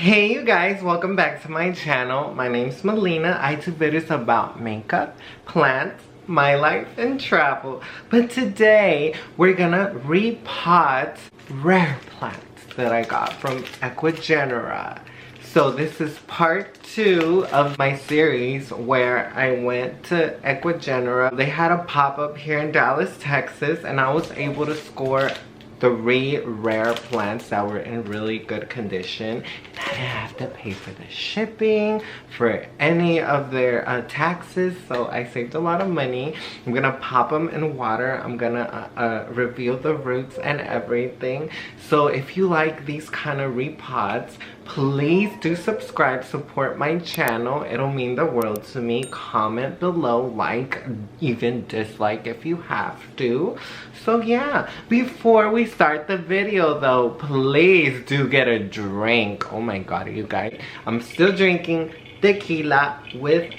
Hey you guys, welcome back to my channel. My name's Melina. I do videos about makeup, plants, my life, and travel. But today, we're gonna repot rare plants that I got from Ecuagenera. So this is part 2 of my series where I went to Ecuagenera. They had a pop-up here in Dallas, Texas, and I was able to score 3 rare plants that were in really good condition. And I didn't have to pay for the shipping, for any of their taxes, so I saved a lot of money. I'm gonna pop them in water. I'm gonna reveal the roots and everything. So if you like these kind of repots, please do subscribe, support my channel. It'll mean the world to me. Comment below, like, even dislike if you have to. So yeah, before we start the video though, please do get a drink. Oh my god, you guys. I'm still drinking tequila with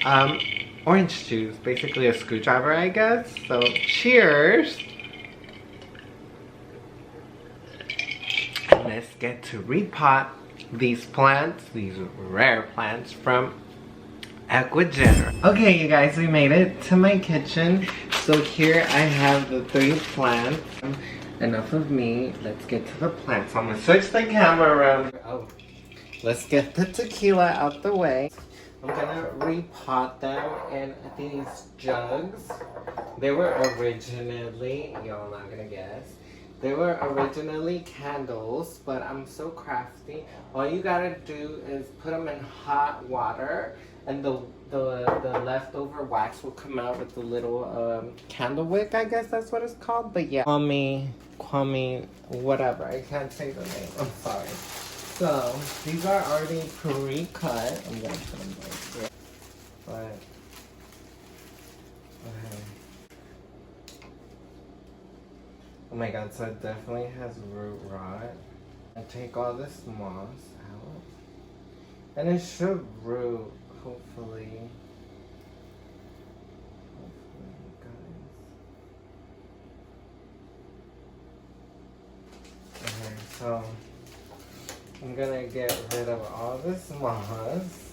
orange juice. Basically a screwdriver, I guess. So cheers. Let's get to repot these plants, these rare plants from Ecuagenera. Okay, you guys, we made it to my kitchen. So here I have the 3 plants. Enough of me. Let's get to the plants. So I'm gonna switch the camera around. Oh, let's get the tequila out the way. I'm gonna repot them in these jugs. They were originally, y'all not gonna guess. They were originally candles, but I'm so crafty. All you gotta do is put them in hot water, and the leftover wax will come out with the little candle wick. I guess that's what it's called. But yeah, Kwame, whatever. I can't say the name. I'm sorry. So these are already pre-cut. I'm gonna put them right here. But okay. Oh my god, so it definitely has root rot. I take all this moss out. And it should root, hopefully. Hopefully, guys. Okay, so I'm gonna get rid of all this moss.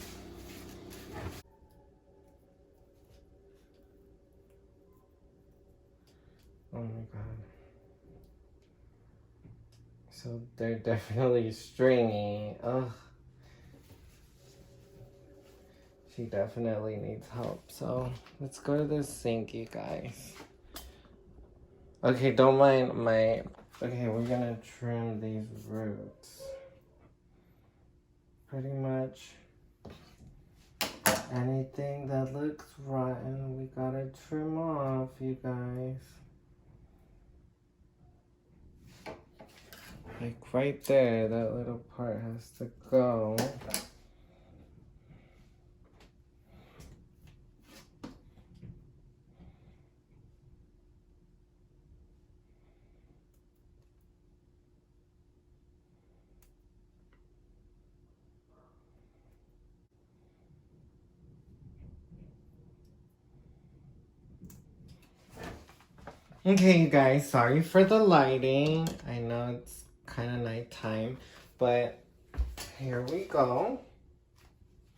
Oh my god. So they're definitely stringy. Ugh. She definitely needs help. So let's go to the sink, you guys. Okay, don't mind my... Okay, we're gonna trim these roots. Pretty much anything that looks rotten, we gotta trim off, you guys. Like right there, that little part has to go. Okay, you guys, sorry for the lighting. I know it's kind of nighttime, but here we go.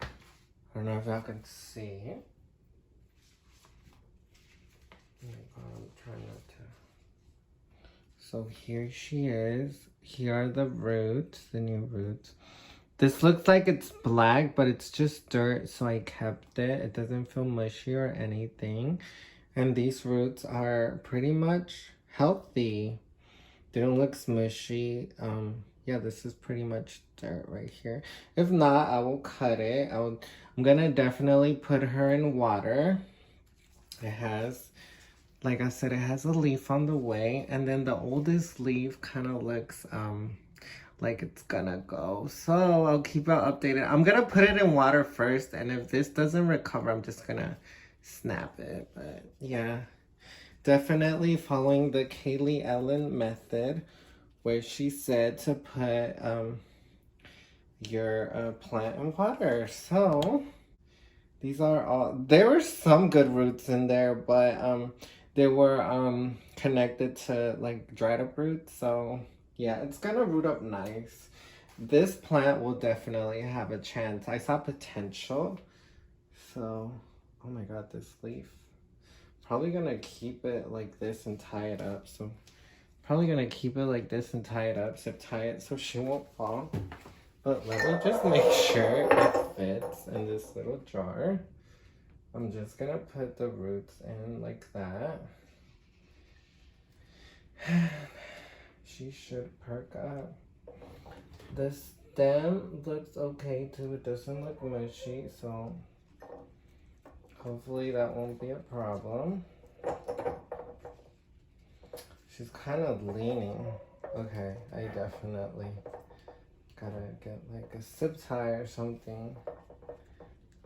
I don't know if y'all can see. Oh my god, I'm trying not to. So here she is. Here are the roots, the new roots. This looks like it's black, but it's just dirt, so I kept it. It doesn't feel mushy or anything. And these roots are pretty much healthy. They don't look smushy. Yeah, this is pretty much dirt right here. If not, I will cut it. I'm gonna definitely put her in water. It has, like I said, it has a leaf on the way. And then the oldest leaf kind of looks like it's gonna go. So I'll keep you updated. I'm gonna put it in water first. And if this doesn't recover, I'm just gonna snap it. But yeah, definitely following the Kaylee Ellen method, where she said to put your plant in water. So these are all, there were some good roots in there, but they were connected to like dried up roots. So yeah, it's gonna root up nice. this plant will definitely have a chance. I saw potential. So, oh my god, this leaf. Probably gonna keep it like this and tie it up. So, probably gonna keep it like this and tie it up. So, tie it so she won't fall. But let me just make sure it fits in this little jar. I'm just gonna put the roots in like that. She should perk up. The stem looks okay too. It doesn't look mushy, so hopefully that won't be a problem. She's kind of leaning. Okay, I definitely gotta get like a zip tie or something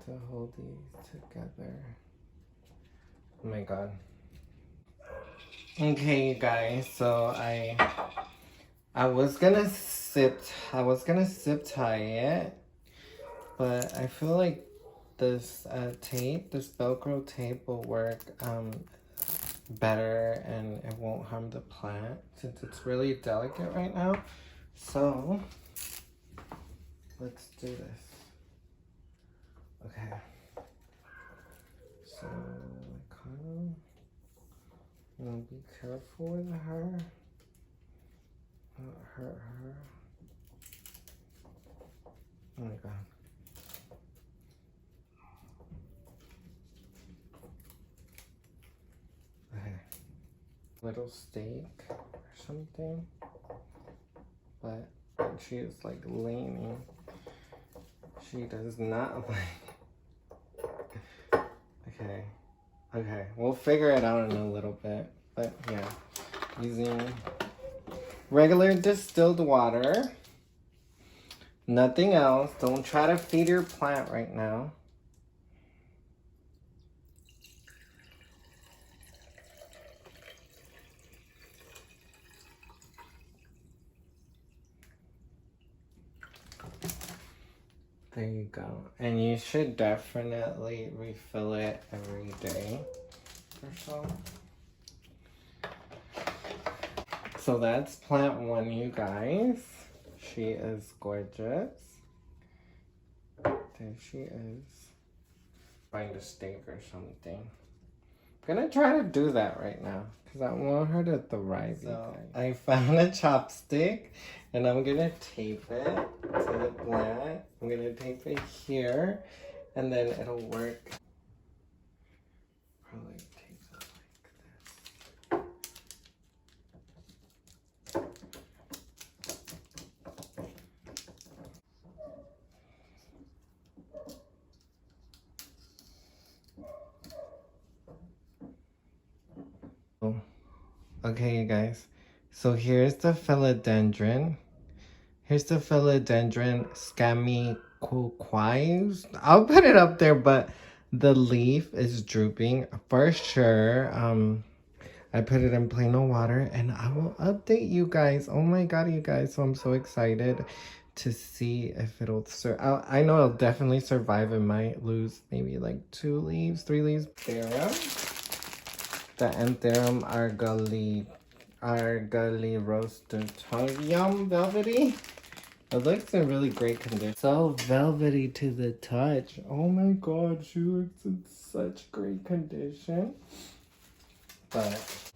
to hold these together. Oh my god. Okay, you guys, so I was gonna zip tie it, but I feel like this tape, this Velcro tape will work better and it won't harm the plant since it's really delicate right now. So let's do this. Okay. So I kind of want to be careful with her. Not hurt her. Oh my god. Okay. Little steak or something. But she is like leaning. She does not like. Okay. Okay. We'll figure it out in a little bit. But yeah. Using regular distilled water. Nothing else. Don't try to feed your plant right now. There you go. And you should definitely refill it every day or so. So that's plant one, you guys. She is gorgeous. There she is. Find a steak or something. I'm gonna try to do that right now because I want her to thrive. So I found a chopstick and I'm gonna tape it to the plant. I'm gonna tape it here and then it'll work. Probably tape it like this. Okay, you guys. So here's the philodendron. Here's the philodendron scammicoquais. I'll put it up there, but the leaf is drooping for sure. I put it in plain old water and I will update you guys. Oh my god, you guys. So I'm so excited to see if it'll I know it'll definitely survive. It might lose maybe like 2 leaves, 3 leaves. Terra. The Antherum argyrostotorium velvety. It looks in really great condition. So velvety to the touch. Oh my god, she looks in such great condition. But,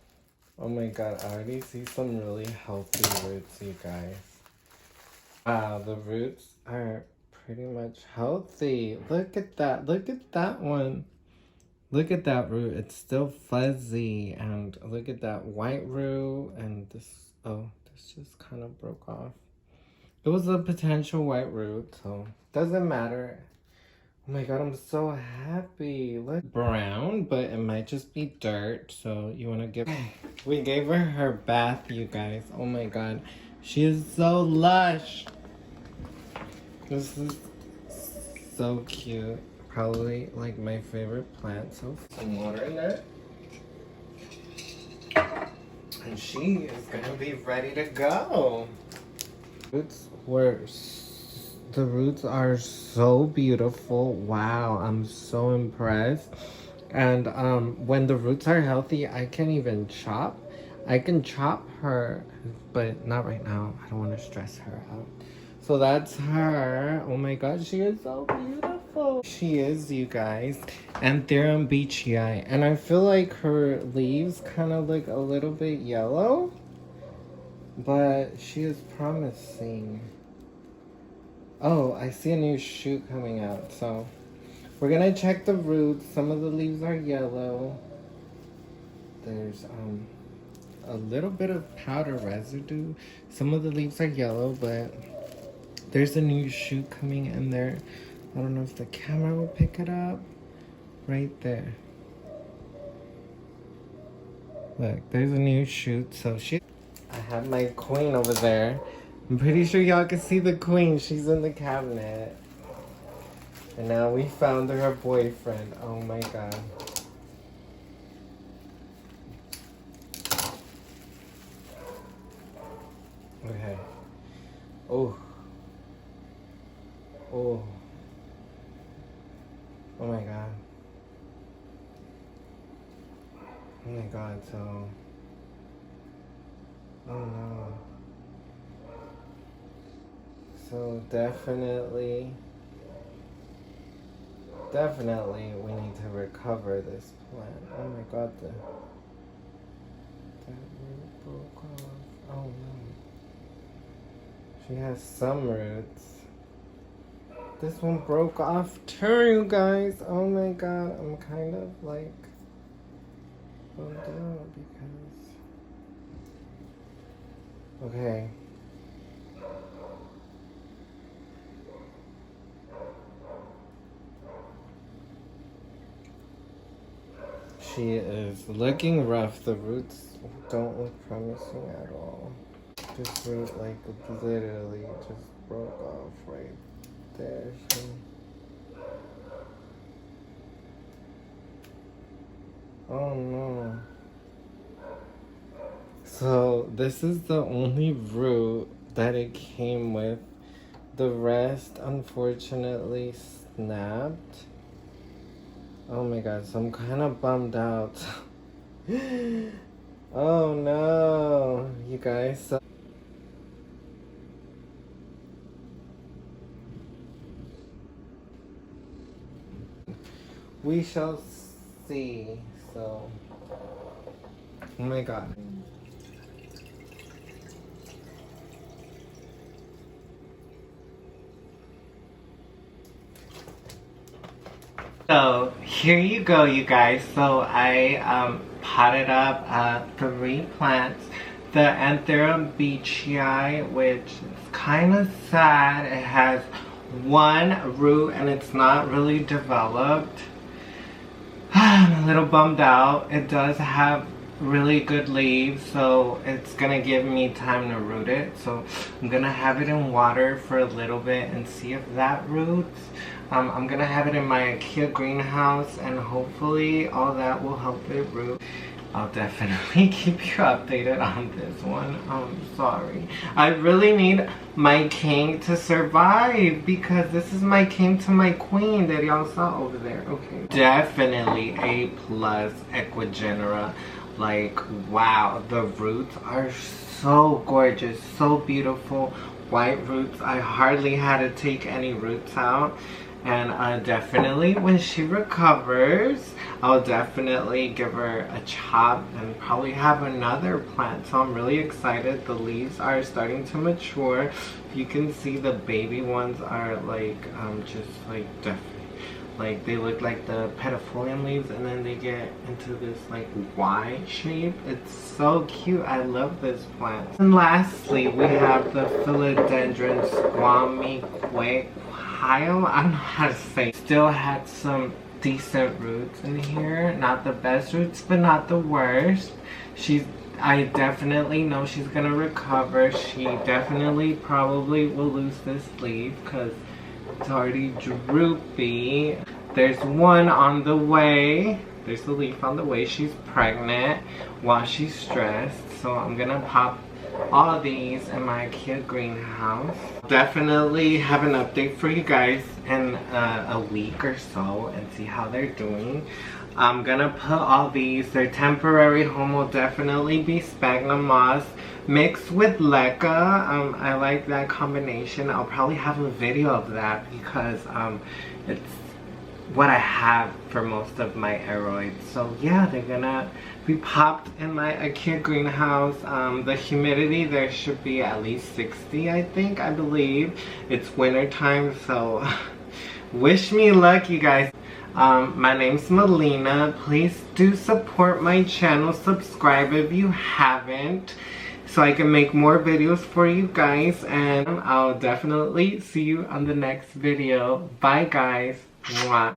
oh my god, I already see some really healthy roots, you guys. Wow, the roots are pretty much healthy. Look at that. Look at that one. Look at that root. It's still fuzzy. And look at that white root. And this, oh, this just kind of broke off. It was a potential white root, so doesn't matter. Oh my god, I'm so happy. Look, brown, but it might just be dirt. So you want to give... We gave her bath, you guys. Oh my god. She is so lush. This is so cute. Probably like my favorite plant. So some water in there. And she is gonna be ready to go. The roots are so beautiful. Wow, I'm so impressed. And when the roots are healthy, I can even chop. I can chop her, but not right now. I don't want to stress her out. So that's her. Oh my god, she is so beautiful. She is, you guys. And they're on Beachy Eye. And I feel like her leaves kind of look a little bit yellow. But she is promising. Oh, I see a new shoot coming out. So we're gonna check the roots. Some of the leaves are yellow. There's a little bit of powder residue. Some of the leaves are yellow, but there's a new shoot coming in there. I don't know if the camera will pick it up. Right there. Look, there's a new shoot. So I have my queen over there. I'm pretty sure y'all can see the queen. She's in the cabinet. And now we found her boyfriend. Oh my god. Okay. Oh. Oh. Oh my god. Oh my god, so. Oh no. So definitely we need to recover this plant. Oh my god, that root broke off. Oh no. She has some roots. This one broke off too, you guys. Oh my god, I'm kind of like bummed out because. Okay. She is looking rough. The roots don't look promising at all. This root, like, literally just broke off right there. Oh no. So this is the only root that it came with. The rest unfortunately snapped. Oh my god, so I'm kind of bummed out. Oh no, you guys. So we shall see. So, oh my god. So here you go, you guys. So I potted up 3 plants. The Anthera Beachy, which is kind of sad. It has 1 root and it's not really developed. I'm a little bummed out. It does have really good leaves, so it's gonna give me time to root it. So I'm gonna have it in water for a little bit and see if that roots. I'm gonna have it in my IKEA greenhouse and hopefully all that will help it root. I'll definitely keep you updated on this one. I'm sorry. I really need my king to survive because this is my king to my queen that y'all saw over there. Okay. Definitely A+ Ecuagenera. Like, wow. The roots are so gorgeous, so beautiful. White roots. I hardly had to take any roots out. And definitely when she recovers, I'll definitely give her a chop and probably have another plant. So I'm really excited. The leaves are starting to mature. You can see the baby ones are like just like like they look like the pedifolium leaves and then they get into this like Y shape. It's so cute. I love this plant. And lastly, we have the Philodendron squamiquae. I don't know how to say. Still had some decent roots in here. Not the best roots, but not the worst. I definitely know she's gonna recover. She definitely probably will lose this leaf because it's already droopy. There's one on the way. There's the leaf on the way. She's pregnant while she's stressed. So I'm gonna pop all these in my IKEA greenhouse. Definitely have an update for you guys in a week or so and see how they're doing. I'm gonna put all these, their temporary home will definitely be sphagnum moss mixed with leca. I like that combination. I'll probably have a video of that because it's what I have for most of my aeroids. So yeah, they're gonna be popped in my IKEA greenhouse. The humidity there should be at least 60, I believe. It's winter time, so wish me luck, you guys. My name's Melina. Please do support my channel. Subscribe if you haven't, so I can make more videos for you guys. And I'll definitely see you on the next video. Bye, guys. Mwah.